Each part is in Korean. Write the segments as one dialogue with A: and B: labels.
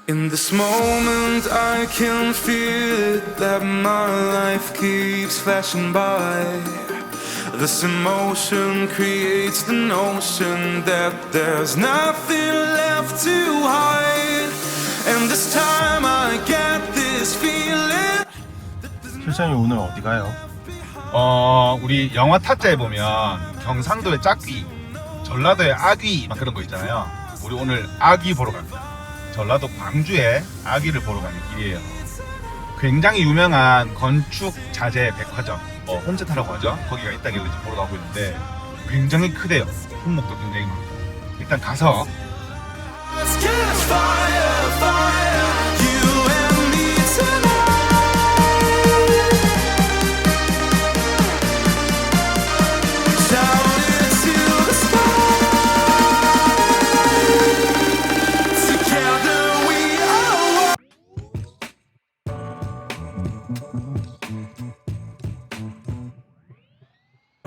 A: In this moment I can feel it, that my life keeps flashing by. This emotion creates the notion that there's nothing left to hide. And this time I get this feeling.
B: 실장님 오늘 어디 가요?
C: 우리 영화 타짜에 보면 경상도의 짝귀, 전라도의 아귀 막 그런 거 있잖아요. 우리 오늘 아귀 보러 갑니다. 전라도 광주에 아귀를 보러 가는 길이에요. 굉장히 유명한 건축 자재 백화점, 홈센터라고 하죠. 거기가 있다길래 지금 보러 가고 있는데 굉장히 크대요. 품목도 굉장히 많고. 일단 가서
A: Let's catch fire, fire, you and me tonight. Shout it to the sky. Together we are one.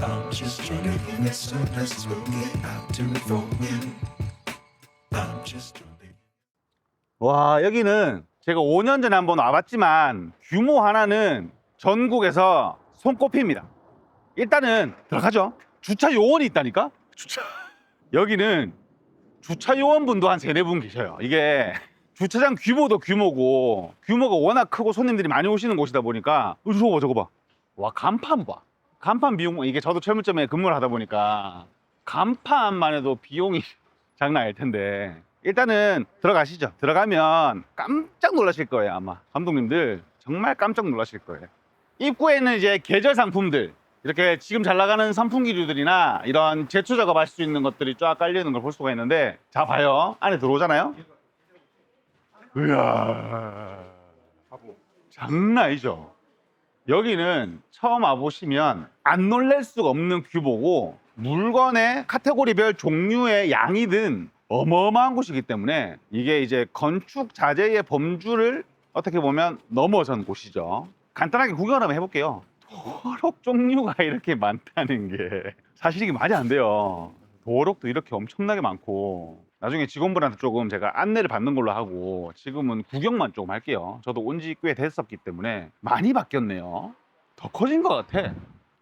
D: I'm just trying to get some places we'll get out to it for you. I'm just trying to...
E: 와, 여기는 제가 5년 전에 한번 와봤지만 규모 하나는 전국에서 손꼽힙니다. 일단은 들어가죠. 주차 요원이 있다니까? 여기는 주차 요원분도 한 3-4분 계셔요. 이게 주차장 규모도 규모고 규모가 워낙 크고 손님들이 많이 오시는 곳이다 보니까 저거 봐. 와, 간판 봐. 간판 비용, 이게 저도 철물점에 근무를 하다 보니까 간판만 해도 비용이 장난 아닐 텐데 일단은 들어가시죠. 들어가면 깜짝 놀라실 거예요. 아마 감독님들 정말 깜짝 놀라실 거예요. 입구에는 이제 계절 상품들, 이렇게 지금 잘 나가는 선풍기류들이나 이런 제초 작업할 수 있는 것들이 쫙 깔려있는 걸 볼 수가 있는데, 자 봐요. 안에 들어오잖아요. 이야, 장난 아니죠. 여기는 처음 와보시면 안 놀랄 수가 없는 규모고, 물건의 카테고리별 종류의 양이든 어마어마한 곳이기 때문에 이게 이제 건축 자재의 범주를 어떻게 보면 넘어선 곳이죠. 간단하게 구경을 한번 해볼게요. 도록 종류가 이렇게 많다는 게 사실 이게 말이 안 돼요. 도록도 이렇게 엄청나게 많고, 나중에 직원분한테 조금 제가 안내를 받는 걸로 하고 지금은 구경만 조금 할게요. 저도 온 지 꽤 됐었기 때문에 많이 바뀌었네요. 더 커진 것 같아.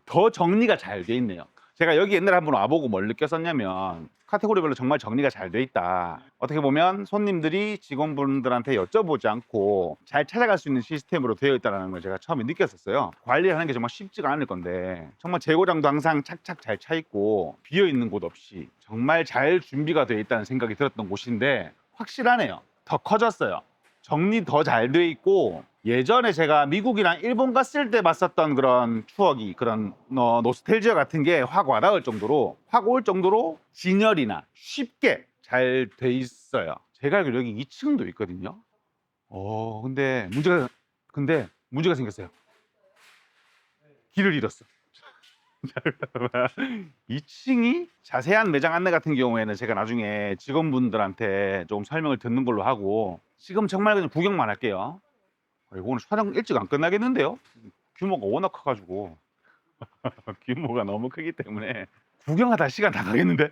E: 더 정리가 잘 돼 있네요. 제가 여기 옛날에 한번 와보고 뭘 느꼈었냐면 카테고리별로 정말 정리가 잘 돼 있다. 어떻게 보면 손님들이 직원분들한테 여쭤보지 않고 잘 찾아갈 수 있는 시스템으로 되어 있다는 걸 제가 처음에 느꼈었어요. 관리를 하는 게 정말 쉽지가 않을 건데 정말 재고장도 항상 착착 잘 차 있고 비어 있는 곳 없이 정말 잘 준비가 되어 있다는 생각이 들었던 곳인데 확실하네요. 더 커졌어요. 정리 더 잘 돼 있고, 예전에 제가 미국이랑 일본 갔을 때 봤었던 그런 추억이, 그런 노스텔지아 같은 게 확 와닿을 정도로, 확 올 정도로 진열이나 쉽게 잘 돼 있어요. 제가 알기로 여기 2층도 있거든요. 근데 문제가 생겼어요. 길을 잃었어. 2층이 자세한 매장 안내 같은 경우에는 제가 나중에 직원분들한테 조금 설명을 듣는 걸로 하고, 지금 정말 그냥 구경만 할게요. 오늘 촬영 일찍 안 끝나겠는데요? 규모가 워낙 커가지고 규모가 너무 크기 때문에 구경하다 시간 다 가겠는데?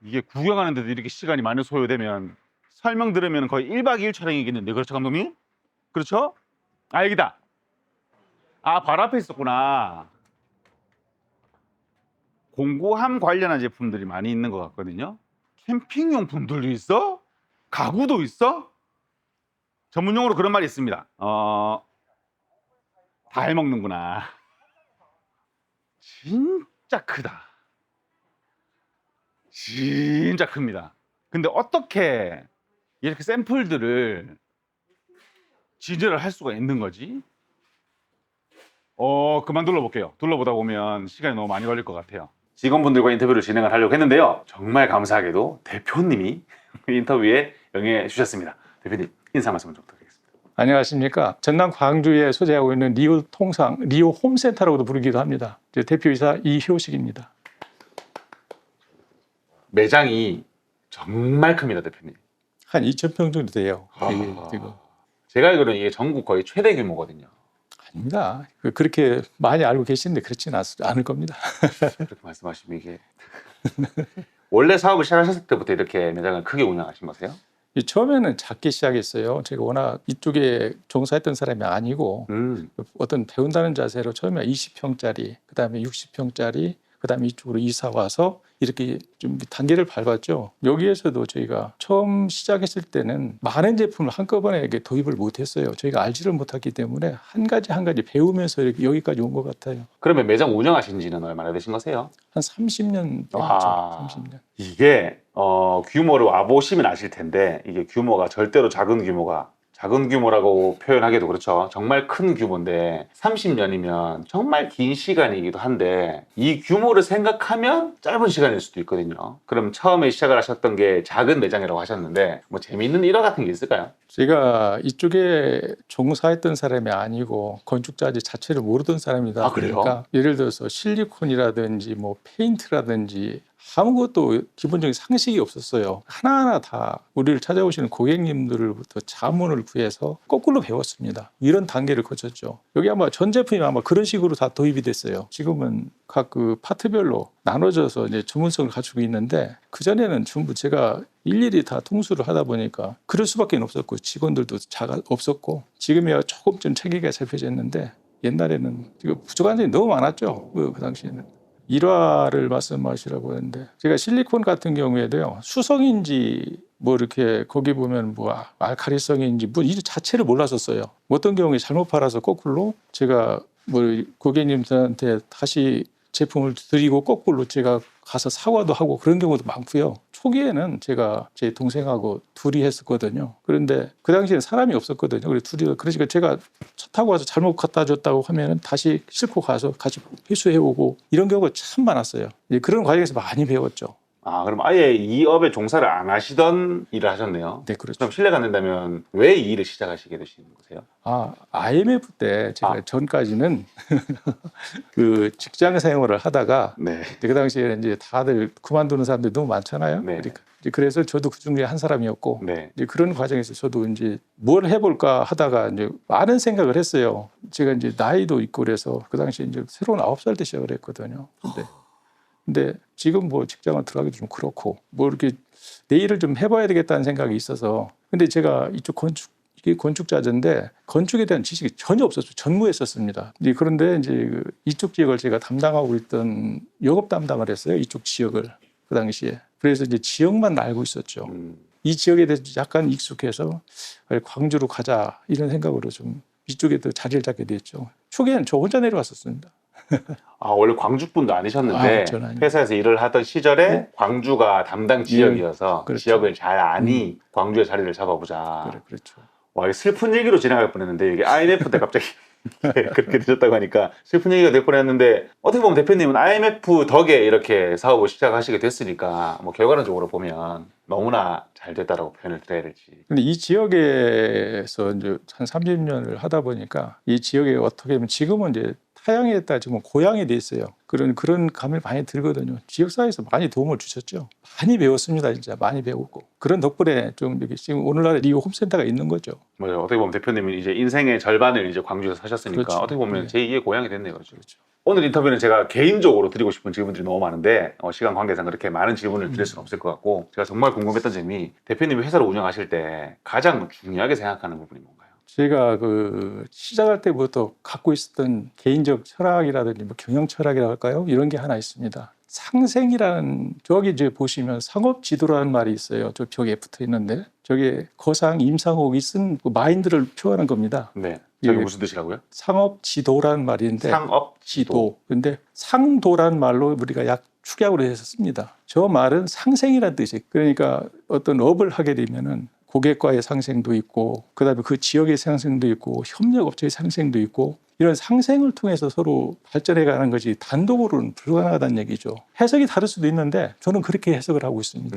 E: 이게 구경하는데도 이렇게 시간이 많이 소요되면 설명 들으면 거의 1박 2일 촬영이겠는데, 그렇죠 감독님? 그렇죠? 아, 여기다. 아, 바로 앞에 있었구나. 공구함 관련한 제품들이 많이 있는 것 같거든요. 캠핑용품들도 있어? 가구도 있어? 전문용어로 그런 말이 있습니다. 다 해먹는구나. 진짜 크다. 진짜 큽니다. 근데 어떻게 이렇게 샘플들을 진열을 할 수가 있는 거지? 그만 둘러볼게요. 둘러보다 보면 시간이 너무 많이 걸릴 것 같아요. 직원분들과 인터뷰를 진행을 하려고 했는데요. 정말 감사하게도 대표님이 인터뷰에 응해 주셨습니다. 대표님, 인사 말씀 좀 드리겠습니다.
F: 안녕하십니까. 전남 광주에 소재하고 있는 리오 홈센터라고도 부르기도 합니다. 대표이사 이효식입니다.
C: 매장이 정말 큽니다, 대표님.
F: 한 2,000평 정도 돼요. 지금.
C: 제가 알기로는 이게 전국 거의 최대 규모거든요.
F: 아닙니다. 그렇게 많이 알고 계시는데 그렇지는 않을 겁니다.
C: 그렇게 말씀하시면 이게 원래 사업을 시작하셨을 때부터 이렇게 매장을 크게 운영하신 거세요?
F: 처음에는 작게 시작했어요. 제가 워낙 이쪽에 종사했던 사람이 아니고 어떤 배운다는 자세로 처음에 20평짜리, 그다음에 60평짜리, 그다음에 이쪽으로 이사 와서 이렇게 좀 단계를 밟았죠. 여기에서도 저희가 처음 시작했을 때는 많은 제품을 한꺼번에 이렇게 도입을 못했어요. 저희가 알지를 못했기 때문에 한 가지 배우면서 이렇게 여기까지 온 것 같아요.
E: 그러면 매장 운영하신 지는 얼마나 되신 거세요?
F: 한 30년
E: 와.
F: 됐죠. 30년.
E: 이게 규모를 와보시면 아실 텐데 이게 규모가 절대로 작은 규모라고 표현하기도 그렇죠. 정말 큰 규모인데 30년이면 정말 긴 시간이기도 한데 이 규모를 생각하면 짧은 시간일 수도 있거든요. 그럼 처음에 시작을 하셨던 게 작은 매장이라고 하셨는데 뭐 재미있는 일화 같은 게 있을까요?
F: 제가 이쪽에 종사했던 사람이 아니고 건축자 자체를 모르던 사람이다
E: 아, 그래요?
F: 보니까 예를 들어서 실리콘이라든지 뭐 페인트라든지 아무것도 기본적인 상식이 없었어요. 하나하나 다 우리를 찾아오시는 고객님들로부터 자문을 구해서 거꾸로 배웠습니다. 이런 단계를 거쳤죠. 여기 아마 전 제품이 아마 그런 식으로 다 도입이 됐어요. 지금은 각 그 파트별로 나눠져서 이제 전문성을 갖추고 있는데 그전에는 전부 제가 일일이 다 통수를 하다 보니까 그럴 수밖에 없었고 직원들도 없었고 지금이야 조금 좀 체계가 잡혀졌는데 옛날에는 부족한 점이 너무 많았죠. 그 당시에는. 일화를 말씀하시라고 했는데 제가 실리콘 같은 경우에도요 수성인지 뭐 이렇게 거기 보면 뭐 알칼리성인지 뭐 이 자체를 몰랐었어요. 어떤 경우에 잘못 팔아서 거꾸로 제가 뭐 고객님들한테 다시 제품을 드리고 거꾸로 제가 가서 사과도 하고 그런 경우도 많고요. 초기에는 제가 제 동생하고 둘이 했었거든요. 그런데 그 당시에는 사람이 없었거든요. 그러니까 제가 차 타고 와서 잘못 갖다 줬다고 하면은 다시 싣고 가서 같이 회수해 오고 이런 경우가 참 많았어요. 그런 과정에서 많이 배웠죠.
E: 아, 그럼 아예 이 업에 종사를 안 하시던 일을 하셨네요.
F: 네, 그렇죠.
E: 그럼 실례가 안 된다면 왜 이 일을 시작하시게 되신 거세요?
F: IMF 때 제가 전까지는 그 직장 생활을 하다가
E: 네.
F: 그 당시에는 이제 다들 그만두는 사람들이 너무 많잖아요.
E: 네.
F: 그래서 저도 그 중에 한 사람이었고
E: 네.
F: 이제 그런 과정에서 저도 이제 뭘 해볼까 하다가 이제 많은 생각을 했어요. 제가 이제 나이도 있고 그래서 그 당시에 이제 새로운 9살 때 시작을 했거든요. 근데 지금 뭐 직장을 들어가기도 좀 그렇고 뭐 이렇게 내 일을 좀 해봐야 되겠다는 생각이 있어서 근데 제가 이쪽 건축자재인데 건축에 대한 지식이 전혀 없었어요. 전무했었습니다. 그런데 이제 이쪽 지역을 제가 담당하고 있던 영업 담당을 했어요. 이쪽 지역을 그 당시에. 그래서 이제 지역만 알고 있었죠. 이 지역에 대해서 약간 익숙해서 광주로 가자 이런 생각으로 좀 이쪽에 또 자리를 잡게 됐죠. 초기에는 저 혼자 내려왔었습니다.
E: 아, 원래 광주 분도 아니셨는데 회사에서 일을 하던 시절에
F: 네?
E: 광주가 담당 지역이어서
F: 그렇죠.
E: 지역을 잘 아니 광주에 자리를 잡아보자.
F: 그렇죠.
E: 와, 슬픈 얘기로 진행할 뻔했는데 이게 IMF 때 갑자기 그렇게 되셨다고 하니까 슬픈 얘기가 될 뻔했는데 어떻게 보면 대표님은 IMF 덕에 이렇게 사업을 시작하시게 됐으니까 뭐 결과론적으로 보면 너무나 잘 됐다라고 표현을 드려야 될지.
F: 근데 이 지역에서 이제 한 30년을 하다 보니까 이 지역에 어떻게 보면 지금은 이제 타향에 따지면 고향이 돼 있어요. 그런 감이 많이 들거든요. 지역사회에서 많이 도움을 주셨죠. 많이 배웠습니다. 진짜 많이 배우고. 그런 덕분에 좀 이렇게 지금 오늘날에 리오 홈센터가 있는 거죠.
E: 맞아요. 어떻게 보면 대표님은 이제 인생의 절반을 이제 광주에서 사셨으니까
F: 그렇죠.
E: 어떻게 보면
F: 네.
E: 제2의 고향이 됐네요. 그렇죠. 오늘 인터뷰는 제가 개인적으로 드리고 싶은 질문들이 너무 많은데 시간 관계상 그렇게 많은 질문을 드릴 수는 없을 것 같고 제가 정말 궁금했던 점이 대표님이 회사를 운영하실 때 가장 중요하게 생각하는 부분이 뭔가요?
F: 제가 시작할 때부터 갖고 있었던 개인적 철학이라든지 뭐 경영 철학이라고 할까요? 이런 게 하나 있습니다. 상생이라는 저기 이제 보시면 상업지도라는 말이 있어요. 저 벽에 붙어 있는데 저게 거상 임상옥이 쓴 마인드를 표현한 겁니다.
E: 네. 저게
F: 예.
E: 무슨 뜻이라고요?
F: 상업지도라는 말인데
E: 상업지도.
F: 근데 상도라는 말로 우리가 약 축약으로 해서 씁니다. 저 말은 상생이라는 뜻이에요. 그러니까 어떤 업을 하게 되면은 고객과의 상생도 있고 그다음에 그 지역의 상생도 있고 협력업체의 상생도 있고 이런 상생을 통해서 서로 발전해가는 것이 단독으로는 불가능하다는 얘기죠. 해석이 다를 수도 있는데 저는 그렇게 해석을 하고 있습니다.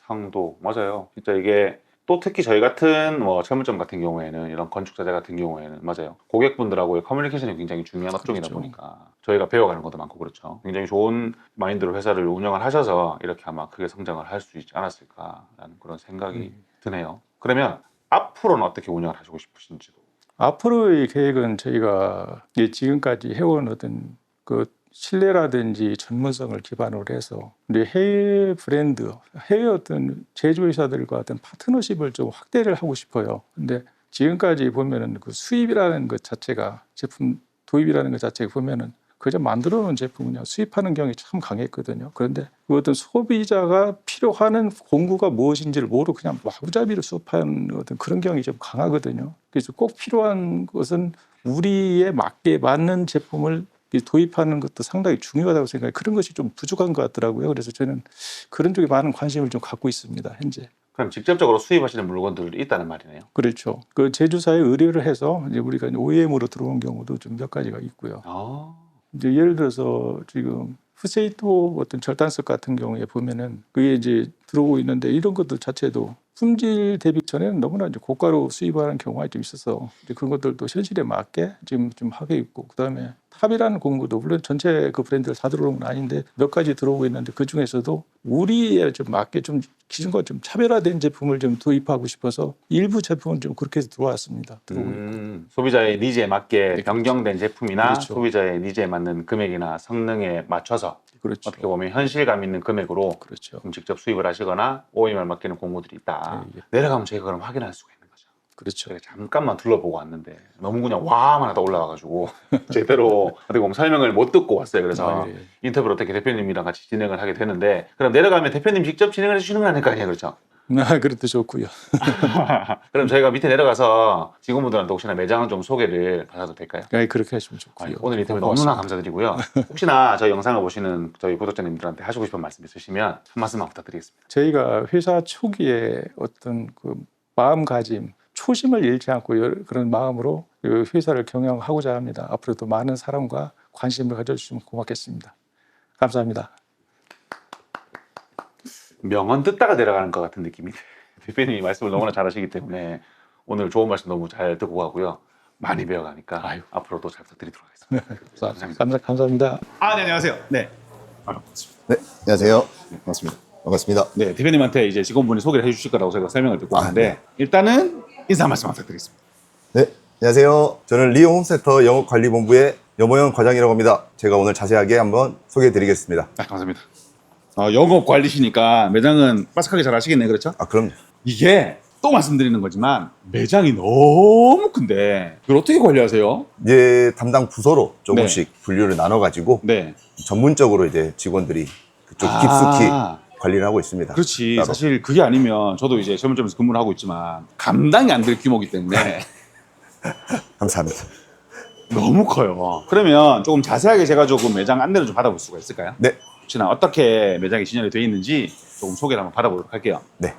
E: 상도 맞아요. 진짜 이게 또 특히 저희 같은 뭐 철물점 같은 경우에는 이런 건축자재 같은 경우에는 맞아요. 고객분들하고의 커뮤니케이션이 굉장히 중요한 업종이다
F: 그렇죠.
E: 보니까 저희가 배워가는 것도 많고 그렇죠. 굉장히 좋은 마인드로 회사를 운영을 하셔서 이렇게 아마 크게 성장을 할 수 있지 않았을까라는 그런 생각이 드네요. 그러면 앞으로는 어떻게 운영을 하시고 싶으신지도?
F: 앞으로의 계획은 저희가 지금까지 해온 어떤 그 신뢰라든지 전문성을 기반으로 해서 우리 해외 브랜드, 해외 어떤 제조회사들과 어떤 파트너십을 좀 확대를 하고 싶어요. 근데 지금까지 보면은 그 수입이라는 것 자체가 제품 도입이라는 것 자체가 보면은 그저 만들어 놓은 제품을 그냥 수입하는 경향이 참 강했거든요. 그런데 그 어떤 소비자가 필요하는 공구가 무엇인지를 모르고 그냥 마구잡이로 수입하는 어떤 그런 경향이 좀 강하거든요. 그래서 꼭 필요한 것은 우리에 맞는 제품을 도입하는 것도 상당히 중요하다고 생각해요. 그런 것이 좀 부족한 것 같더라고요. 그래서 저는 그런 쪽에 많은 관심을 좀 갖고 있습니다. 현재.
E: 그럼 직접적으로 수입하시는 물건들이 있다는 말이네요.
F: 그렇죠. 그 제조사에 의뢰를 해서 이제 우리가 OEM으로 들어온 경우도 좀 몇 가지가 있고요. 이제 예를 들어서 지금 후세이토 어떤 절단석 같은 경우에 보면은 그게 이제 들어오고 있는데 이런 것들 자체도 품질 대비 전에는 너무나 이제 고가로 수입하는 경우가 좀 있어서 이제 그런 것들도 현실에 맞게 지금 좀 하고 있고, 그다음에 탑이라는 공구도 물론 전체 그 브랜드를 다 들어오는 건 아닌데 몇 가지 들어오고 있는데 그 중에서도 우리에 좀 맞게 좀 기준과 좀 차별화된 제품을 좀 도입하고 싶어서 일부 제품은 좀 그렇게 해서 들어왔습니다. 들어오고 있고.
E: 소비자의 니즈에 맞게
F: 네,
E: 변경된 제품이나
F: 그렇죠.
E: 소비자의 니즈에 맞는 금액이나 성능에 맞춰서
F: 그렇죠.
E: 어떻게 보면 현실감 있는 금액으로
F: 그렇죠.
E: 직접 수입을 하시거나 OEM을 맡기는 공구들이 있다.
F: 예, 예.
E: 내려가면 저희가 그럼 확인할 수가 있는 거죠.
F: 그렇죠.
E: 제가 잠깐만 둘러보고 왔는데 너무 그냥 와만 하다 올라와가지고 제대로 어떻게 보면 설명을 못 듣고 왔어요. 그래서
F: 예.
E: 인터뷰를 어떻게 대표님이랑 같이 진행을 하게 되는데, 그럼 내려가면 대표님 직접 진행을 해주시는 건 아닐 거 아니에요, 그렇죠?
F: 그것도 좋고요.
E: 그럼 저희가 밑에 내려가서 직원분들한테 혹시나 매장 좀 소개를 받아도 될까요?
F: 네, 그렇게 하시면 좋고요.
E: 오늘 인터뷰 너무나 감사드리고요. 혹시나 저희 영상을 보시는 저희 구독자님들한테 하시고 싶은 말씀 있으시면 한 말씀만 부탁드리겠습니다.
F: 저희가 회사 초기에 어떤 그 마음가짐, 초심을 잃지 않고 그런 마음으로 그 회사를 경영하고자 합니다. 앞으로도 많은 사랑과 관심을 가져주시면 고맙겠습니다. 감사합니다.
E: 명언 듣다가 내려가는 것 같은 느낌이 대표님이 말씀을 너무나 잘하시기 때문에 오늘 좋은 말씀 너무 잘 듣고 가고요. 많이 배워가니까 앞으로도 잘 부탁드리도록 하겠습니다.
F: 감사합니다.
E: 아, 네, 안녕하세요. 네.
G: 네, 안녕하세요. 반갑습니다. 반갑습니다.
E: 네, 대표님한테 이제 직원분이 소개를 해주실 거라고 제가 설명을 듣고 왔는데 일단은 인사 한 말씀 부탁드리겠습니다.
G: 네, 안녕하세요. 저는 리오 홈센터 영업관리본부의 염호영 과장이라고 합니다. 제가 오늘 자세하게 한번 소개해드리겠습니다.
E: 아, 감사합니다. 영업 관리시니까 매장은 빠삭하게 잘 하시겠네요, 그렇죠?
G: 아, 그럼요.
E: 이게 또 말씀드리는 거지만 매장이 너무 큰데 이걸 어떻게 관리하세요?
G: 이제 담당 부서로 조금씩 분류를 나눠가지고
E: 네.
G: 전문적으로 이제 직원들이 그쪽 깊숙이 관리를 하고 있습니다.
E: 그렇지.
G: 따로.
E: 사실 그게 아니면 저도 이제 전문점에서 근무를 하고 있지만 감당이 안 될 규모이기 때문에
G: 감사합니다.
E: 너무 커요. 그러면 조금 자세하게 제가 조금 매장 안내를 좀 받아볼 수가 있을까요?
G: 네,
E: 혹시나 어떻게 매장이 진열이 되어 있는지 조금 소개를 한번 받아보도록 할게요.
G: 네.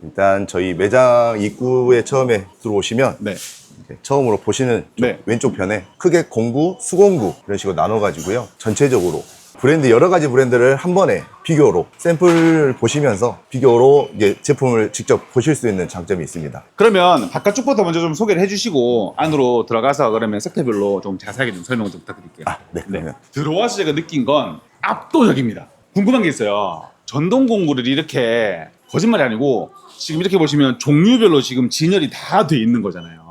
G: 일단 저희 매장 입구에 처음에 들어오시면
E: 네.
G: 이렇게 처음으로 보시는 쪽
E: 네.
G: 왼쪽 편에 크게 공구, 수공구 이런 식으로 나눠가지고요. 전체적으로 브랜드 여러 가지 브랜드를 한 번에 비교로 샘플을 보시면서 비교로 이제 제품을 직접 보실 수 있는 장점이 있습니다.
E: 그러면 바깥쪽부터 먼저 좀 소개를 해주시고 안으로 들어가서 그러면 섹터별로 좀 자세하게 좀 설명을 좀 부탁드릴게요.
G: 네, 그러면
E: 들어와서 제가 느낀 건 압도적입니다. 궁금한 게 있어요. 전동 공구를 이렇게 거짓말이 아니고 지금 이렇게 보시면 종류별로 지금 진열이 다 돼 있는 거잖아요.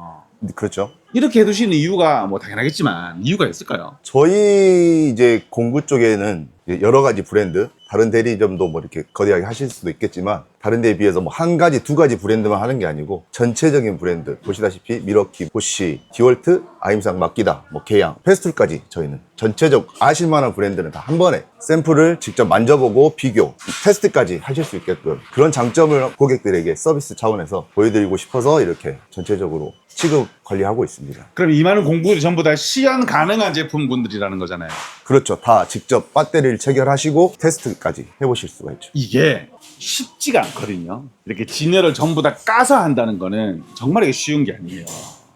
G: 그렇죠.
E: 이렇게 해두시는 이유가 뭐 당연하겠지만 이유가 있을까요?
G: 저희 이제 공구 쪽에는 이제 여러 가지 브랜드, 다른 대리점도 뭐 이렇게 거대하게 하실 수도 있겠지만 다른 데에 비해서 뭐 한 가지, 두 가지 브랜드만 하는 게 아니고 전체적인 브랜드 보시다시피 미러키, 보쉬, 디월트, 아임상, 마키다, 뭐 개양, 페스툴까지 저희는 전체적 아실만한 브랜드는 다 한 번에 샘플을 직접 만져보고 비교, 테스트까지 하실 수 있게끔 그런 장점을 고객들에게 서비스 차원에서 보여드리고 싶어서 이렇게 전체적으로 취급 관리하고 있습니다.
E: 그럼 이 많은 공구들이 전부 다 시연 가능한 제품군들이라는 거잖아요.
G: 그렇죠. 다 직접 배터리를 체결하시고 테스트까지 해보실 수가 있죠.
E: 이게 쉽지가 않거든요. 이렇게 진열을 전부 다 까서 한다는 거는 정말 이게 쉬운 게 아니에요.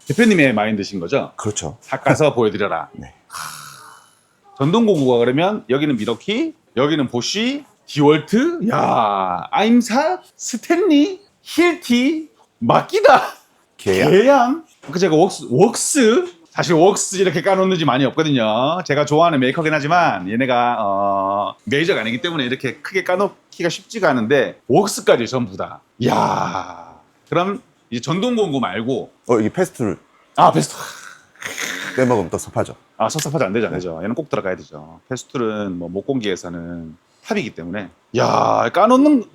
E: 대표님의 마인드신 거죠?
G: 그렇죠.
E: 닦아서 보여드려라.
G: 네.
E: 전동 공구가 그러면 여기는 미러키, 여기는 보쉬, 디월트, 야, 아임사, 스탠리, 힐티, 마키다,
G: 계약.
E: 계양. 그 제가 웍스 사실 웍스 이렇게 까놓는 집 많이 없거든요. 제가 좋아하는 메이커긴 하지만 얘네가 메이저가 아니기 때문에 이렇게 크게 까놓기가 쉽지가 않은데 웍스까지 전부 다. 이야. 그럼 이제 전동 공구 말고
G: 이게 페스툴
E: 베스트.
G: 빼먹으면 또 섭하죠.
E: 아, 섭섭하지 안 되죠, 안 되죠. 얘는 꼭 들어가야 되죠. 페스툴은 뭐 목공기에서는 탑이기 때문에. 야, 까놓는,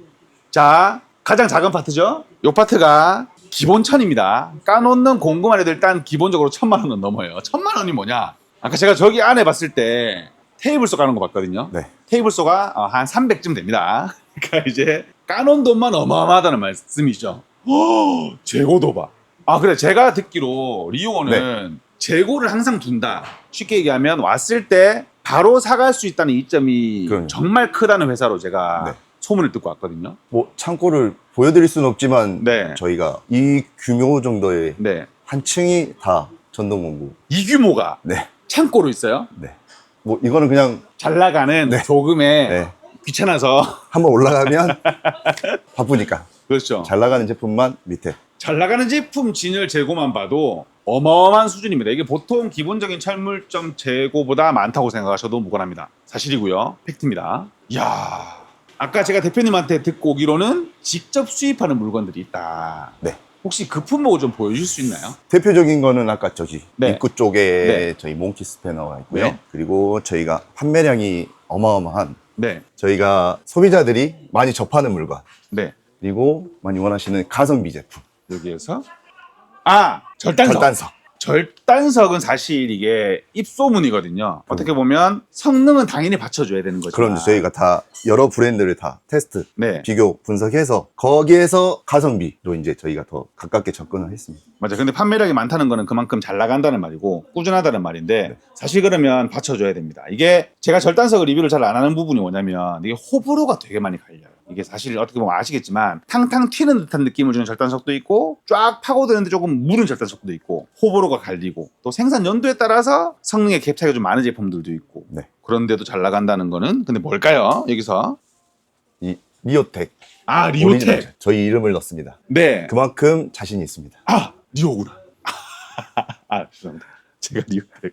E: 자, 가장 작은 파트죠? 요 파트가 기본 1000입니다. 까놓는 공구만 해도 일단 기본적으로 1000만 원은 넘어요. 1000만 원이 뭐냐? 아까 제가 저기 안에 봤을 때 테이블 소 까는 거 봤거든요.
G: 네.
E: 테이블 소가 한 300쯤 됩니다. 그러니까 이제 까놓은 돈만 어마어마하다는 말씀이죠. 재고도 봐. 아, 그래. 제가 듣기로 리오는 재고를 항상 둔다. 쉽게 얘기하면 왔을 때 바로 사갈 수 있다는 이점이
G: 그럼요.
E: 정말 크다는 회사로 제가
G: 네.
E: 소문을 듣고 왔거든요.
G: 뭐 창고를 보여드릴 수는 없지만
E: 네.
G: 저희가 이 규모 정도의
E: 네.
G: 한 층이 다 전동공구.
E: 이 규모가
G: 네.
E: 창고로 있어요?
G: 네. 뭐 이거는 그냥
E: 잘 나가는
G: 네.
E: 조금의
G: 네.
E: 귀찮아서.
G: 한번 올라가면 바쁘니까
E: 그렇죠.
G: 잘 나가는 제품만 밑에.
E: 잘 나가는 제품 진열 재고만 봐도 어마어마한 수준입니다. 이게 보통 기본적인 철물점 재고보다 많다고 생각하셔도 무관합니다. 사실이고요. 팩트입니다. 이야, 아까 제가 대표님한테 듣고 오기로는 직접 수입하는 물건들이 있다.
G: 네.
E: 혹시 그 품목을 좀 보여줄 수 있나요?
G: 대표적인 거는 아까 저기
E: 네.
G: 입구 쪽에
E: 네.
G: 저희 몽키 스패너가 있고요.
E: 네.
G: 그리고 저희가 판매량이 어마어마한
E: 네.
G: 저희가 소비자들이 많이 접하는 물건,
E: 네.
G: 그리고 많이 원하시는 가성비 제품.
E: 여기에서 절단석.
G: 절단석.
E: 절단석은 사실 이게 입소문이거든요. 어떻게 보면 성능은 당연히 받쳐줘야 되는 거죠.
G: 그럼 저희가 다 여러 브랜드를 다 테스트,
E: 네.
G: 비교, 분석해서 거기에서 가성비로 이제 저희가 더 가깝게 접근을 했습니다.
E: 맞아. 근데 판매량이 많다는 거는 그만큼 잘 나간다는 말이고 꾸준하다는 말인데 사실 그러면 받쳐줘야 됩니다. 이게 제가 절단석 리뷰를 잘 안 하는 부분이 뭐냐면 이게 호불호가 되게 많이 갈려요. 이게 사실 어떻게 보면 아시겠지만 탕탕 튀는 듯한 느낌을 주는 절단석도 있고 쫙 파고드는데 조금 무른 절단석도 있고 호불호가 갈리고 또 생산 연도에 따라서 성능의 갭 차이가 좀 많은 제품들도 있고
G: 네.
E: 그런데도 잘 나간다는 거는 근데 뭘까요? 여기서
G: 이 리오텍.
E: 리오텍.
G: 오리지널. 저희 이름을 넣습니다.
E: 네.
G: 그만큼 자신이 있습니다.
E: 리오구나. 죄송합니다. 제가 리오텍.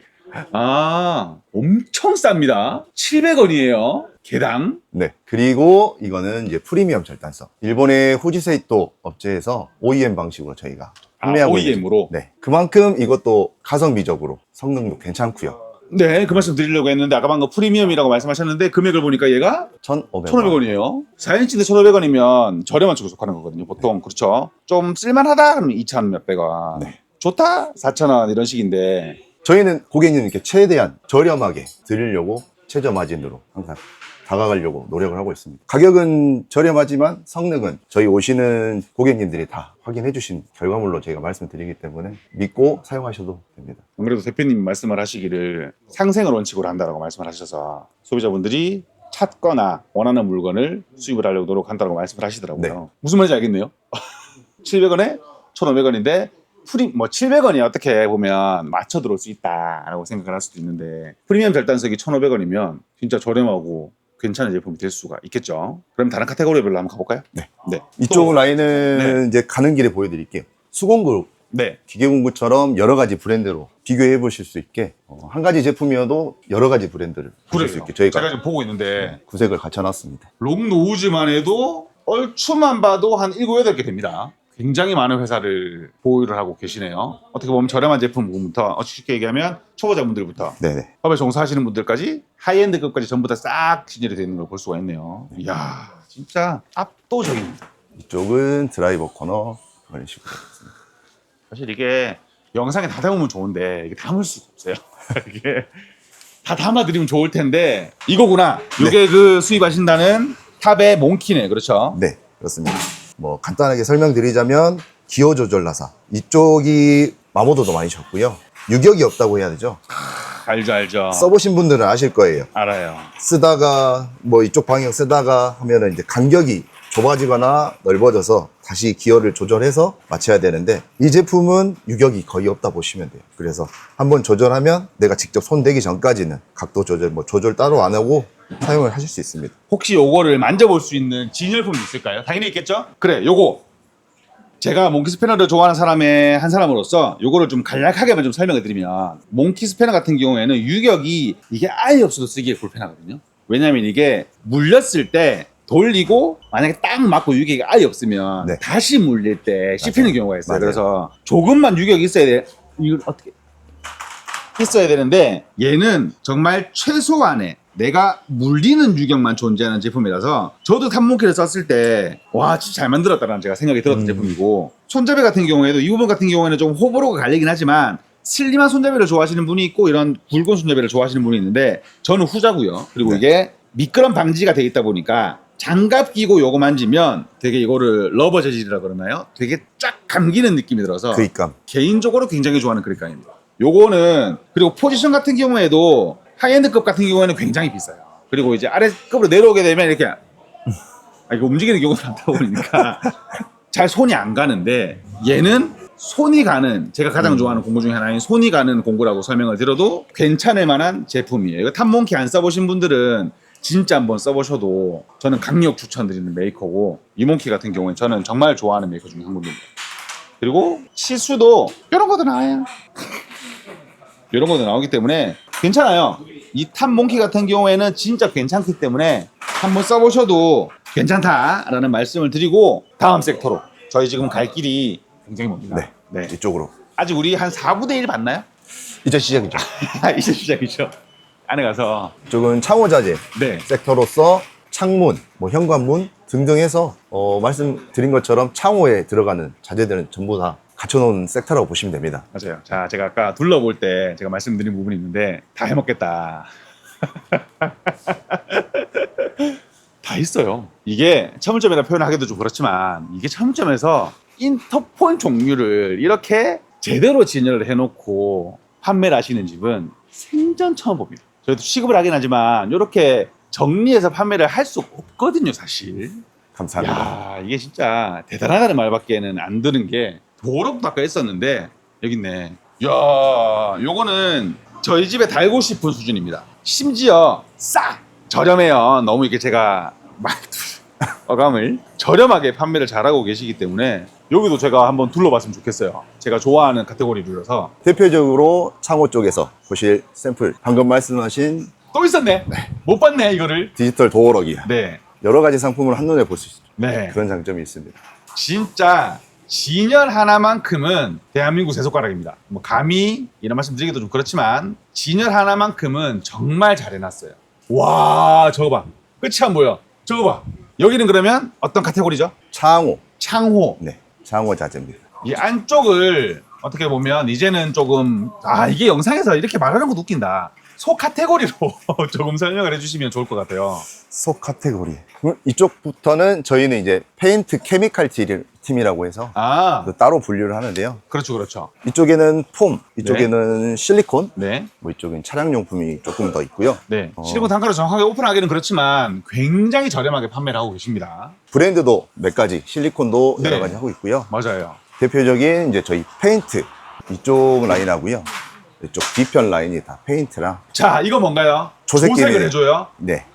E: 엄청 쌉니다. 700원이에요. 개당.
G: 네. 그리고 이거는 이제 프리미엄 절단석. 일본의 후지세이토 업체에서 OEM 방식으로 저희가 판매하고 있는
E: OEM으로?
G: 네. 그만큼 이것도 가성비적으로 성능도 괜찮고요.
E: 네, 그 말씀 드리려고 했는데 아까 방금 프리미엄이라고 말씀하셨는데 금액을 보니까 얘가
G: 1,500원.
E: 1,500원이에요. 4인치인데 1,500원이면 저렴한 쪽에 속하는 거거든요. 보통 그렇죠. 좀 쓸만하다 그러면 2,000 몇백 원.
G: 네.
E: 좋다 4,000원 이런 식인데
G: 저희는 고객님께 최대한 저렴하게 드리려고 최저 마진으로 항상 다가가려고 노력을 하고 있습니다. 가격은 저렴하지만 성능은 저희 오시는 고객님들이 다 확인해 주신 결과물로 저희가 말씀드리기 때문에 믿고 사용하셔도 됩니다.
E: 아무래도 대표님 말씀을 하시기를 상생을 원칙으로 한다라고 말씀을 하셔서 소비자분들이 찾거나 원하는 물건을 수입을 하려고 노력한다고 말씀을 하시더라고요.
G: 네.
E: 무슨 말인지 알겠네요. 700원에 1,500원인데 700원이 어떻게 보면 맞춰 들어올 수 있다라고 생각을 할 수도 있는데 프리미엄 절단석이 1,500원이면 진짜 저렴하고 괜찮은 제품이 될 수가 있겠죠. 그럼 다른 카테고리별로 한번 가볼까요?
G: 네.
E: 네.
G: 이쪽 라인은 이제 가는 길에 보여드릴게요. 수공구,
E: 네.
G: 기계공구처럼 여러 가지 브랜드로 비교해 보실 수 있게 한 가지 제품이어도 여러 가지 브랜드를 보실 수 있게 저희가
E: 제가 지금 보고 있는데
G: 구색을 갖춰놨습니다.
E: 롱노우즈만 해도 얼추만 봐도 한 7, 8개 됩니다. 굉장히 많은 회사를 보유를 하고 계시네요. 어떻게 보면 저렴한 제품 부분부터 쉽게 얘기하면 초보자분들부터
G: 네네.
E: 법에 종사하시는 분들까지 하이엔드급까지 전부 다 싹 진열이 되어 있는 걸 볼 수가 있네요. 이야, 진짜 압도적입니다.
G: 이쪽은 드라이버 코너 그런 식으로 있습니다.
E: 사실 이게 영상에 다 담으면 좋은데 이게 담을 수가 없어요. 이게 다 담아드리면 좋을 텐데 이거구나. 이게 그 수입하신다는 탑의 몽키네, 그렇죠?
G: 네, 그렇습니다. 뭐 간단하게 설명드리자면 기어 조절 나사 이쪽이 마모도도 많이 졌고요. 유격이 없다고 해야 되죠.
E: 알죠.
G: 써보신 분들은 아실 거예요.
E: 알아요.
G: 쓰다가 뭐 이쪽 방향 쓰다가 하면은 이제 간격이 좁아지거나 넓어져서 다시 기어를 조절해서 맞춰야 되는데 이 제품은 유격이 거의 없다 보시면 돼요. 그래서 한번 조절하면 내가 직접 손 대기 전까지는 각도 조절 뭐 조절 따로 안 하고 사용을 하실 수 있습니다.
E: 혹시 요거를 만져볼 수 있는 진열품이 있을까요? 당연히 있겠죠? 그래, 요거 제가 몽키 스패너를 좋아하는 사람의 한 사람으로서 요거를 좀 간략하게만 좀 설명해 드리면 몽키 스패너 같은 경우에는 유격이 이게 아예 없어도 쓰기에 불편하거든요. 왜냐면 이게 물렸을 때 돌리고 만약에 딱 맞고 유격이 아예 없으면
G: 네.
E: 다시 물릴 때 씹히는 경우가 있어요.
G: 맞아요.
E: 그래서 조금만 유격이 있어야 돼. 이걸 어떻게 있어야 되는데 얘는 정말 최소한의 내가 물리는 유격만 존재하는 제품이라서 저도 탑몽키를 썼을 때 와 진짜 잘 만들었다라는 제가 생각이 들었던 제품이고 손잡이 같은 경우에도 이 부분 같은 경우에는 좀 호불호가 갈리긴 하지만 슬림한 손잡이를 좋아하시는 분이 있고 이런 굵은 손잡이를 좋아하시는 분이 있는데 저는 후자고요. 그리고
G: 네.
E: 이게 미끄럼 방지가 돼 있다 보니까 장갑 끼고 요거 만지면 되게 이거를 러버 재질이라 그러나요? 되게 쫙 감기는 느낌이 들어서
G: 그러니까
E: 개인적으로 굉장히 좋아하는 그립감입니다. 요거는 그리고 포지션 같은 경우에도 하이엔드급 같은 경우에는 굉장히 비싸요. 그리고 이제 아래급으로 내려오게 되면 이렇게 이거 움직이는 경우가 많다 보니까 잘 손이 안 가는데 얘는 손이 가는 제가 가장 좋아하는 공구 중에 하나인 손이 가는 공구라고 설명을 드려도 괜찮을 만한 제품이에요. 이거 탑몽키 안 써보신 분들은 진짜 한번 써보셔도 저는 강력 추천드리는 메이커고 이몽키 같은 경우는 저는 정말 좋아하는 메이커 중에 한 군데입니다. 그리고 치수도 이런 것도 나와요. 이런 것도 나오기 때문에 괜찮아요. 이 탑몽키 같은 경우에는 진짜 괜찮기 때문에 한번 써보셔도 괜찮다라는 말씀을 드리고 다음 섹터로 저희 지금 갈 길이 굉장히 멉니다.
G: 네. 이쪽으로
E: 아직 우리 한 4분의 1 봤나요?
G: 이제 시작이죠.
E: 이제 시작이죠. 안에 가서
G: 이쪽은 창호자재
E: 네.
G: 섹터로서 창문, 뭐 현관문 등등 해서 말씀드린 것처럼 창호에 들어가는 자재들은 전부 다 갖춰놓은 섹터라고 보시면 됩니다.
E: 맞아요. 자, 제가 아까 둘러볼 때 제가 말씀드린 부분이 있는데 다 해먹겠다. 다 있어요. 이게 철물점이라 표현하기도 좀 그렇지만 이게 철물점에서 인터폰 종류를 이렇게 제대로 진열을 해놓고 판매를 하시는 집은 생전 처음 봅니다. 저희도 취급을 하긴 하지만 이렇게 정리해서 판매를 할 수 없거든요, 사실.
G: 감사합니다.
E: 야, 이게 진짜 대단하다는 말밖에는 안 드는 게 도어록도 아까 했었는데 여기 있네. 야, 요거는 저희 집에 달고 싶은 수준입니다. 심지어 싹 저렴해요. 너무 이렇게 제가 어감을 저렴하게 판매를 잘하고 계시기 때문에 여기도 제가 한번 둘러봤으면 좋겠어요. 제가 좋아하는 카테고리로서.
G: 대표적으로 창호 쪽에서 보실 샘플, 방금 말씀하신
E: 또 있었네. 못 봤네 이거를.
G: 디지털 도어록이
E: 네,
G: 여러 가지 상품을 한눈에 볼 수 있죠.
E: 네.
G: 그런 장점이 있습니다.
E: 진짜 진열 하나만큼은 대한민국 세 손가락입니다. 뭐 감히 이런 말씀 드리기도 좀 그렇지만 진열 하나만큼은 정말 잘 해놨어요. 와, 저거 봐. 끝이 안 보여. 저거 봐. 여기는 그러면 어떤 카테고리죠?
G: 창호,
E: 창호.
G: 네, 창호 자재입니다.
E: 이 안쪽을 어떻게 보면 이제는 조금 이게 영상에서 이렇게 말하는 것도 웃긴다. 소 카테고리로 조금 설명을 해주시면 좋을 것 같아요.
G: 소 카테고리. 그럼 이쪽부터는 저희는 이제 페인트 케미칼 팀이라고 해서 따로 분류를 하는데요.
E: 그렇죠, 그렇죠.
G: 이쪽에는 폼, 이쪽에는 실리콘,
E: 네,
G: 뭐 이쪽은 차량용품이 조금 더 있고요.
E: 네. 실리콘 단가를 정확하게 오픈하기는 그렇지만 굉장히 저렴하게 판매를 하고 계십니다.
G: 브랜드도 몇 가지, 실리콘도
E: 네.
G: 여러 가지 하고 있고요.
E: 맞아요.
G: 대표적인 이제 저희 페인트 이쪽 라인하고요. 이쪽 뒤편 라인이 다 페인트랑
E: 자, 이거 뭔가요?
G: 조색기는-
E: 조색을 해줘요.
G: 네,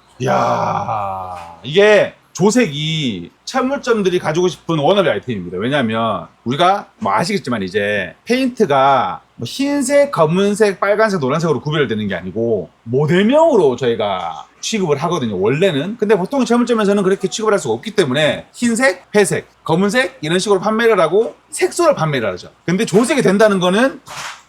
E: 이야, 이게 조색이 철물점들이 가지고 싶은 워너비 아이템입니다. 왜냐하면 우리가 뭐 아시겠지만 이제 페인트가 뭐 흰색, 검은색, 빨간색, 노란색으로 구별되는 게 아니고 모델명으로 저희가 취급을 하거든요, 원래는. 근데 보통 철물점에서는 그렇게 취급을 할 수가 없기 때문에 흰색, 회색, 검은색 이런 식으로 판매를 하고 색소를 판매를 하죠. 근데 조색이 된다는 거는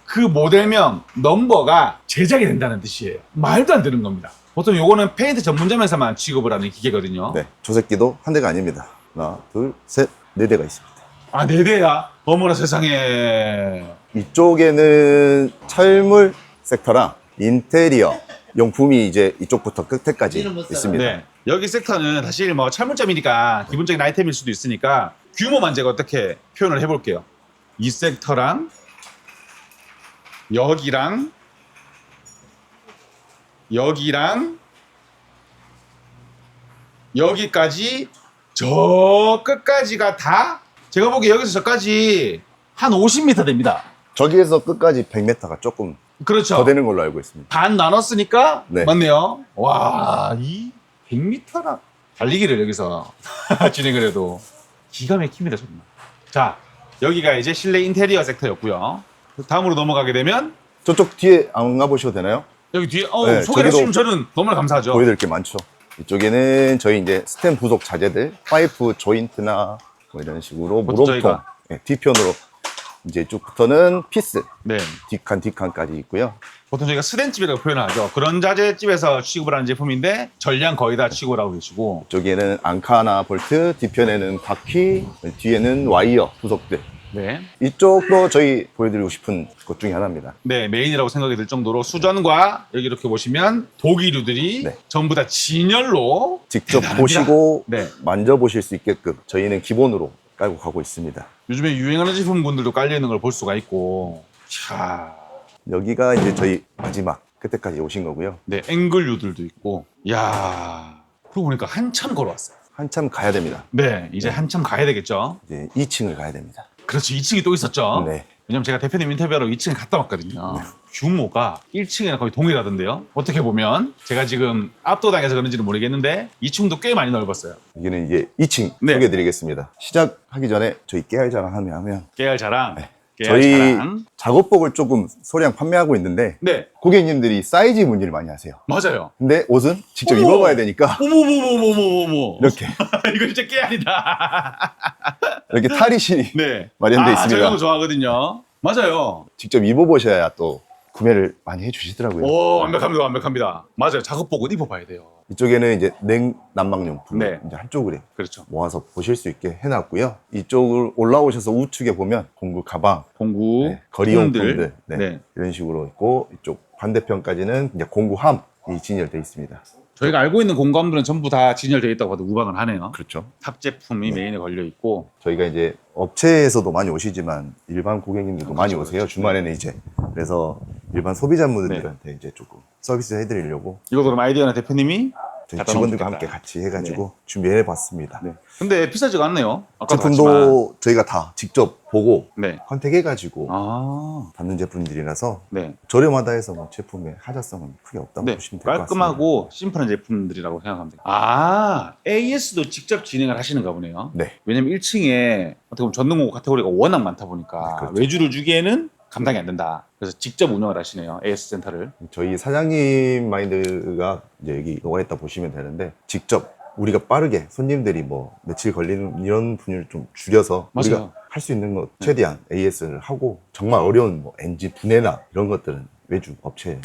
E: 그 모델명, 넘버가 제작이 된다는 뜻이에요. 말도 안 되는 겁니다. 보통 요거는 페인트 전문점에서만 취급을 하는 기계거든요.
G: 네, 조색기도 한 대가 아닙니다. 하나, 둘, 셋, 네 대가 있습니다.
E: 아, 4대야? 어머나 세상에.
G: 이쪽에는 철물 섹터랑 인테리어 용품이 이제 이쪽부터 끝에까지 있습니다.
E: 네. 여기 섹터는 사실 뭐 철물점이니까 기본적인 아이템일 수도 있으니까 규모만 제가 어떻게 표현을 해볼게요. 이 섹터랑 여기랑 여기까지 저 끝까지가 다 제가 보기에 여기서 저까지 한 50m 됩니다.
G: 저기에서 끝까지 100m가 조금
E: 그렇죠.
G: 더 되는 걸로 알고 있습니다.
E: 반 나눴으니까
G: 네.
E: 맞네요. 와, 이 100m나 달리기를 여기서 진행을 해도 기가 막힙니다, 정말. 자, 여기가 이제 실내 인테리어 섹터였고요. 다음으로 넘어가게 되면
G: 저쪽 뒤에 안 가보셔도 되나요?
E: 여기 뒤에
G: 네,
E: 소개해
G: 저기도
E: 주시면 저는 너무나 감사하죠.
G: 보여드릴 게 많죠. 이쪽에는 저희 이제 스템 부속 자재들, 파이프 조인트나 뭐 이런 식으로
E: 보통
G: 무럼통
E: 저희가
G: 네, 뒤편으로 이제 이쪽부터는 피스,
E: 네.
G: 뒷칸까지 있고요.
E: 보통 저희가 스댄집이라고 표현을 하죠. 그런 자재집에서 취급을 하는 제품인데 전량 거의 다 취급을 하고 계시고.
G: 쪽에는 앙카나 볼트, 뒤편에는 바퀴, 뒤에는 와이어 부속들.
E: 네.
G: 이쪽도 저희 보여드리고 싶은 것 중에 하나입니다.
E: 네, 메인이라고 생각이 들 정도로 수전과 여기 이렇게 보시면 도기류들이
G: 네.
E: 전부 다 진열로
G: 직접
E: 대단합니다.
G: 보시고
E: 네.
G: 만져보실 수 있게끔 저희는 기본으로 깔고 가고 있습니다.
E: 요즘에 유행하는 제품군들도 깔려 있는 걸 볼 수가 있고. 자,
G: 여기가 이제 저희 마지막 끝에까지 오신 거고요.
E: 네, 앵글류들도 있고. 야, 그러고 보니까 한참 걸어왔어요.
G: 한참 가야 됩니다.
E: 네, 이제 한참 가야 되겠죠.
G: 이제 2층을 가야 됩니다.
E: 그렇죠. 2층이 또 있었죠.
G: 네.
E: 왜냐면 제가 대표님 인터뷰하러 2층에 갔다 왔거든요. 규모가 1층이랑 거의 동일하던데요. 어떻게 보면 제가 지금 압도당해서 그런지는 모르겠는데 2층도 꽤 많이 넓었어요.
G: 여기는 이제 2층
E: 네.
G: 소개해드리겠습니다. 시작하기 전에 저희 깨알 자랑하면
E: 깨알 자랑. 깨알
G: 네. 저희
E: 자랑.
G: 작업복을 조금 소량 판매하고 있는데
E: 네,
G: 고객님들이 사이즈 문의를 많이 하세요.
E: 맞아요.
G: 근데 옷은 직접
E: 어머!
G: 입어봐야 되니까
E: 어머머머머머머머.
G: 이렇게
E: 이거 진짜 깨알이다.
G: 이렇게 탈의실이
E: 네.
G: 마련돼 있습니다.
E: 제가 너무 좋아하거든요. 맞아요.
G: 직접 입어보셔야 또 구매를 많이 해주시더라고요.
E: 오, 완벽합니다. 완벽합니다. 맞아요. 작업복은 입어봐야 돼요.
G: 이쪽에는 이제 냉난방용품
E: 네.
G: 이제 한쪽으로
E: 그렇죠.
G: 모아서 보실 수 있게 해놨고요. 이쪽을 올라오셔서 우측에 보면 공구 가방,
E: 공구,
G: 네, 거리용품들
E: 품들.
G: 네,
E: 네.
G: 이런 식으로 있고 이쪽 반대편까지는 이제 공구함이 진열되어 있습니다.
E: 저희가 알고 있는 공감들은 전부 다 진열되어 있다고 봐도 무방을 하네요.
G: 그렇죠.
E: 탑 제품이 메인에 걸려 있고.
G: 저희가 이제 업체에서도 많이 오시지만 일반 고객님들도 많이
E: 그렇죠,
G: 오세요. 주말에는 이제 그래서 일반 소비자분들한테 이제 조금 서비스 해드리려고
E: 이거 그럼 아이디어는 대표님이
G: 저희
E: 갖다
G: 직원들과
E: 놓으면
G: 함께
E: 좋겠다.
G: 같이 해가지고 준비해봤습니다.
E: 네. 근데 비싸지가 않네요. 아까도 봤지만.
G: 제품도 저희가 다 직접 보고
E: 네.
G: 컨택해가지고
E: 아,
G: 받는 제품들이라서
E: 네.
G: 저렴하다 해서 뭐 제품의 하자성은 크게 없다고
E: 네.
G: 보시면 될 것 같습니다.
E: 깔끔하고 심플한 제품들이라고 생각하면 돼요. 아, AS도 직접 진행을 하시는가 보네요.
G: 네.
E: 왜냐면 1층에 어떻게 보면 전동공구 카테고리가 워낙 많다 보니까
G: 네, 그렇죠.
E: 외주를 주기에는 감당이 안 된다. 그래서 직접 운영을 하시네요. AS 센터를.
G: 저희 사장님 마인드가 이제 여기 녹아있다 보시면 되는데 직접 우리가 빠르게 손님들이 뭐 며칠 걸리는 이런 분율을 좀 줄여서
E: 맞아요.
G: 우리가 할 수 있는 것 최대한 AS를 하고 정말 어려운 뭐 엔진 분해나 이런 것들은 외주 업체에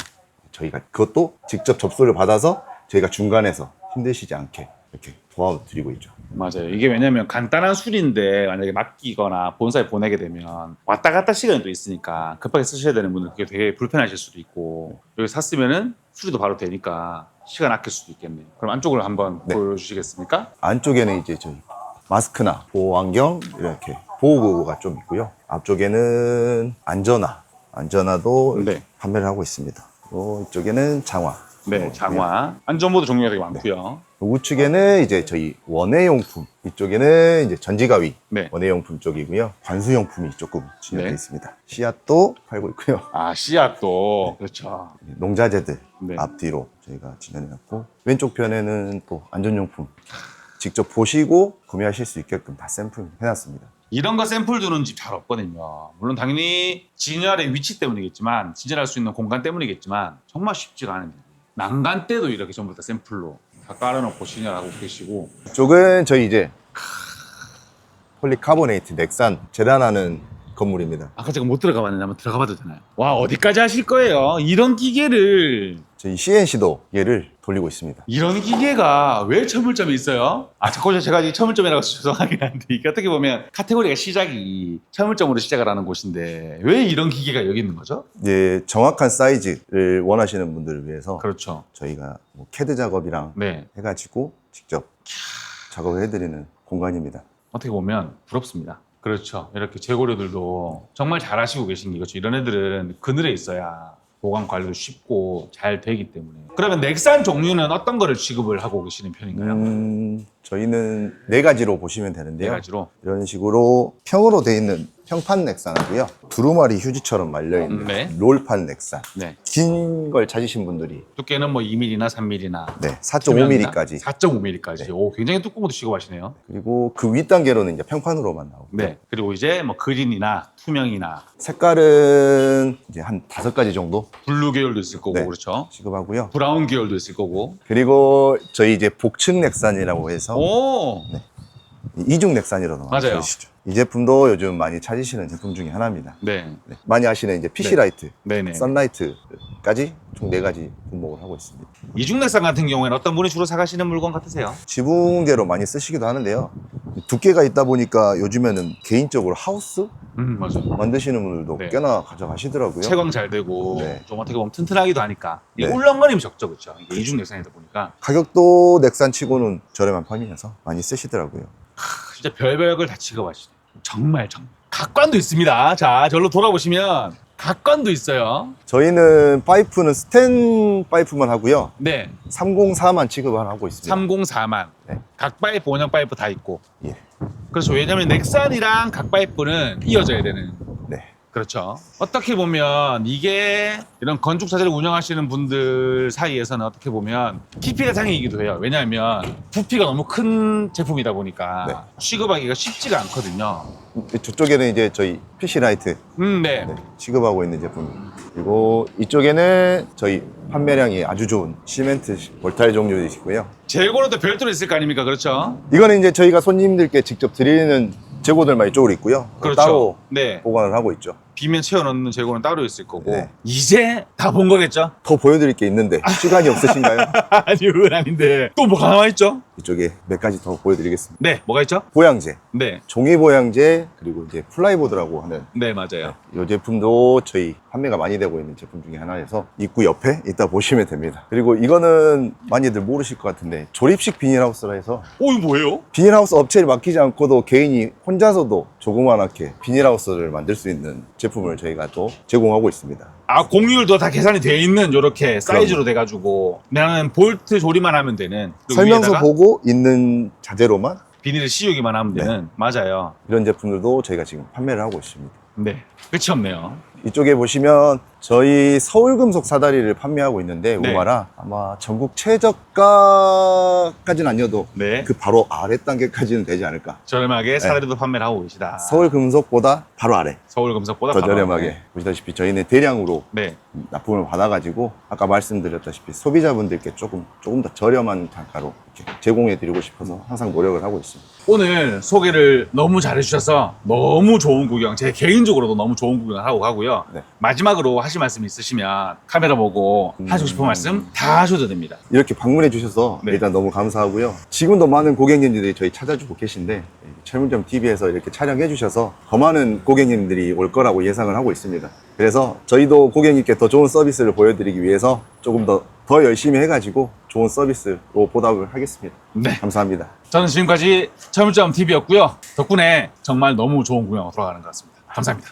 G: 저희가 그것도 직접 접수를 받아서 저희가 중간에서 힘드시지 않게 이렇게 도와드리고 있죠.
E: 맞아요. 이게 왜냐면 간단한 수리인데 만약에 맡기거나 본사에 보내게 되면 왔다 갔다 시간이 또 있으니까 급하게 쓰셔야 되는 분은 그게 되게 불편하실 수도 있고 여기 샀으면은 수리도 바로 되니까 시간 아낄 수도 있겠네요. 그럼 안쪽을 한번
G: 네.
E: 보여주시겠습니까?
G: 안쪽에는 이제 저희 마스크나 보호 안경 이렇게 보호구가 좀 있고요. 앞쪽에는 안전화도
E: 네.
G: 판매를 하고 있습니다. 그리고 이쪽에는 장화.
E: 네, 장화. 안전모드 종류가 되게 많고요.
G: 우측에는 이제 저희 원예용품, 이쪽에는 이제 전지가위
E: 네.
G: 원예용품 쪽이고요. 관수용품이 조금 진열되어
E: 네.
G: 있습니다. 씨앗도 팔고 있고요.
E: 아, 씨앗도. 그렇죠.
G: 농자재들
E: 네.
G: 앞뒤로 저희가 진열해놨고 왼쪽 편에는 또 안전용품 직접 보시고 구매하실 수 있게끔 다 샘플 해놨습니다.
E: 이런 거 샘플 두는 집 잘 없거든요. 물론 당연히 진열의 위치 때문이겠지만 진열할 수 있는 공간 때문이겠지만 정말 쉽지가 않은데 난간 때도 이렇게 전부 다 샘플로 다 깔아놓고 진열하고 계시고
G: 이쪽은 저희 이제 폴리카보네이트 넥산 재단하는 건물입니다.
E: 아까 제가 못 들어가 봤는데 한번 들어가 봐도 되나요? 와 어디까지 하실 거예요? 이런 기계를
G: 저희 CNC도 얘를 돌리고 있습니다.
E: 이런 기계가 왜 철물점에 있어요? 아 자꾸 제가 이 철물점이라고 해서 죄송하긴 한데 이게 어떻게 보면 카테고리가 시작이 철물점으로 시작을 하는 곳인데 왜 이런 기계가 여기 있는 거죠?
G: 이제 정확한 사이즈를 원하시는 분들을 위해서
E: 그렇죠.
G: 저희가 뭐 캐드 작업이랑
E: 네.
G: 해가지고 직접 작업을 해드리는 공간입니다.
E: 어떻게 보면 부럽습니다. 그렇죠. 이렇게 재고료들도 정말 잘 하시고 계신 게 이거죠. 이런 애들은 그늘에 있어야 보관 관리도 쉽고 잘 되기 때문에. 그러면 넥산 종류는 어떤 거를 취급을 하고 계시는 편인가요?
G: 저희는 4가지로 보시면 되는데요.
E: 네 가지로.
G: 이런 식으로 평으로 돼 있는 평판 넥산하고요. 두루마리 휴지처럼 말려있는
E: 네.
G: 롤판 넥산.
E: 네.
G: 긴 걸 찾으신 분들이
E: 두께는 뭐 2mm나 3mm나
G: 네, 4.5mm까지.
E: 4.5mm까지. 오, 굉장히 두꺼운 것도 취급하시네요.
G: 그리고 그 윗단계로는 이제 평판으로만 나오고
E: 네. 그리고 이제 뭐 그린이나 투명이나
G: 색깔은 이제 한 5가지 정도
E: 블루 계열도 있을 거고
G: 네.
E: 그렇죠.
G: 취급하고요.
E: 브라운 계열도 있을 거고.
G: 그리고 저희 이제 복층 넥산이라고 해서
E: 오.
G: 이중 넥산이라고
E: 맞아요.
G: 들으시죠. 이 제품도 요즘 많이 찾으시는 제품 중에 하나입니다.
E: 네.
G: 네. 많이 아시는 이제 PC라이트,
E: 네네.
G: 선라이트까지 총 4가지 품목을 하고 있습니다.
E: 이중넥산 같은 경우에는 어떤 분이 주로 사가시는 물건 같으세요?
G: 지붕재로 많이 쓰시기도 하는데요. 두께가 있다 보니까 요즘에는 개인적으로 하우스
E: 맞아.
G: 만드시는 분들도
E: 네.
G: 꽤나 가져가시더라고요.
E: 채광 잘 되고
G: 네.
E: 좀 어떻게 보면 튼튼하기도 하니까 이게
G: 네.
E: 울렁거림이 적죠, 그렇죠? 이게 이중넥산이다 보니까
G: 가격도 넥산 치고는 저렴한 편이어서 많이 쓰시더라고요.
E: 진짜 별별 걸 다 취급하시네. 정말. 각관도 있습니다. 자, 절로 돌아보시면 각관도 있어요.
G: 저희는 파이프는 스텐 파이프만 하고요.
E: 네,
G: 304만 취급을 하고 있습니다.
E: 304만.
G: 네.
E: 각 파이프, 원형 파이프 다 있고.
G: 예.
E: 그렇죠. 왜냐면 넥산이랑 각 파이프는 이어져야 되는.
G: 네.
E: 그렇죠. 어떻게 보면 이게 이런 건축 자재를 운영하시는 분들 사이에서는 어떻게 보면 PP가 상이기도 해요. 왜냐하면 부피가 너무 큰 제품이다 보니까
G: 네.
E: 취급하기가 쉽지가 않거든요.
G: 저쪽에는 이제 저희 PC라이트
E: 네.
G: 네, 취급하고 있는 제품입니다. 그리고 이쪽에는 저희 판매량이 아주 좋은 시멘트 볼타일 종류이시고요.
E: 재고는 또 별도로 있을 거 아닙니까? 그렇죠?
G: 이거는 이제 저희가 손님들께 직접 드리는 재고들만 이쪽으로 있고요.
E: 그렇죠.
G: 따로
E: 네.
G: 보관을 하고 있죠.
E: 비면 채워 넣는 재고는 따로 있을 거고.
G: 네.
E: 이제 다 본 거겠죠?
G: 더 보여드릴 게 있는데 시간이 없으신가요?
E: 아니, 그건 아닌데. 또 뭐가 남아 있죠?
G: 이쪽에 몇 가지 더 보여드리겠습니다.
E: 네, 뭐가 있죠?
G: 보양제,
E: 네.
G: 종이 보양제, 그리고 이제 플라이보드라고 하는
E: 네, 맞아요.
G: 이 제품도 저희 판매가 많이 되고 있는 제품 중에 하나여서 입구 옆에 이따 보시면 됩니다. 그리고 이거는 많이들 모르실 것 같은데 조립식 비닐하우스라 해서
E: 이거 뭐예요?
G: 비닐하우스 업체를 맡기지 않고도 개인이 혼자서도 조그맣게 비닐하우스를 만들 수 있는 제품을 저희가 또 제공하고 있습니다.
E: 아, 공률도 다 계산이 돼 있는 요렇게 사이즈로 돼가지고 나는 볼트 조립만 하면 되는. 그리고
G: 설명서
E: 위에다가
G: 보고 있는 자재로만
E: 비닐을 씌우기만 하면 되는. 맞아요.
G: 이런 제품들도 저희가 지금 판매를 하고 있습니다.
E: 네. 끝이 없네요.
G: 이쪽에 보시면 저희 서울금속 사다리를 판매하고 있는데
E: 네.
G: 우마라 아마 전국 최저가까지는 아니어도
E: 네.
G: 그 바로 아래 단계까지는 되지 않을까.
E: 저렴하게 사다리도 판매를 하고 계시다.
G: 서울금속보다 바로 아래
E: 서울금속보다
G: 더
E: 바로
G: 저렴하게
E: 아래.
G: 보시다시피 저희는 대량으로
E: 네.
G: 납품을 받아가지고 아까 말씀드렸다시피 소비자분들께 조금 더 저렴한 단가로 이렇게 제공해드리고 싶어서 항상 노력을 하고 있습니다.
E: 오늘 소개를 너무 잘해주셔서 너무 좋은 구경, 제 개인적으로도 너무 좋은 구경을 하고 가고요.
G: 네.
E: 마지막으로 하실 말씀 있으시면 카메라 보고 하시고 싶은 말씀 다 하셔도 됩니다.
G: 이렇게 방문해 주셔서
E: 네.
G: 일단 너무 감사하고요. 지금도 많은 고객님들이 저희 찾아주고 계신데 철물점 TV에서 이렇게 촬영해 주셔서 더 많은 고객님들이 올 거라고 예상을 하고 있습니다. 그래서 저희도 고객님께 더 좋은 서비스를 보여드리기 위해서 조금 더 열심히 해가지고 좋은 서비스로 보답을 하겠습니다.
E: 네.
G: 감사합니다.
E: 저는 지금까지 철물점 TV였고요. 덕분에 정말 너무 좋은 구경 돌아가는 것 같습니다. 감사합니다.